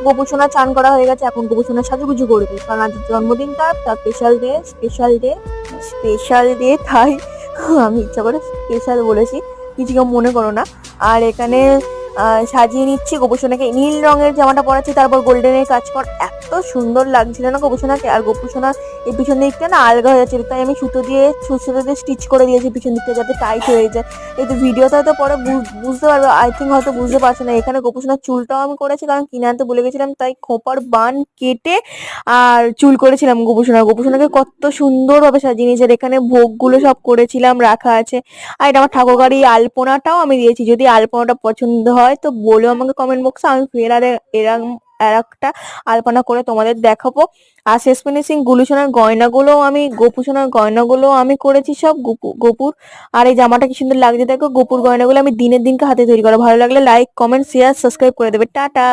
গোপুসোনা চান করা হয়ে গেছে, এখন গোপুসোনা সাজুগুজু করবে কারণ আজ জন্মদিন, তার special day special day special day, তাই আমি ইচ্ছা করে স্পেশাল বলেছি, কিছু কেউ মনে করো না। আর এখানে সাজিয়ে নিচ্ছি গোপুসোনাকে, নীল রঙের জামাটা পরাচ্ছি, তারপর গোল্ডেনের কাজ কর, এত সুন্দর লাগছিল না গোপুসোনাকে। আর গোপুসোনা এই পিছন দিকটা না আলগা হয়ে যাচ্ছিল, তাই আমি সুতো দিয়ে স্টিচ করে দিয়েছি পিছন দিকটা যাতে টাইট হয়ে যায়। এই তো ভিডিওতে হয়তো পরে বুঝতে পারবে, আই থিঙ্ক হয়তো বুঝতে পারছো না। এখানে গোপুসোনার চুলটাও আমি করেছি কারণ কিনে আনতে ভুলে গেছিলাম, তাই খোঁপার বান কেটে আর চুল করেছিলাম গোপুসোনাকে কত সুন্দরভাবে সাজিয়ে নিয়েছে। আর এখানে ভোগগুলো সব করেছিলাম, রাখা আছে। আর এটা আমার ঠাকুর গাড়ি, আলপনাটাও আমি দিয়েছি, যদি আলপনাটা পছন্দ হয় তো বলো আমাকে কমেন্ট বক্সে, আমি ফের আর এরকম আর একটা আলপনা করে তোমাদের দেখাবো। আর শেষ ফিনিশিং গোপুসোনার গয়নাগুলো আমি করেছি সব গোপুর। আর এই জামাটা কি সুন্দর লাগছে দেখো, গোপুর গয়নাগুলো আমি দিনের দিনকে হাতে তৈরি করা। ভালো লাগলে লাইক কমেন্ট শেয়ার সাবস্ক্রাইব করে দেবে। টাটা।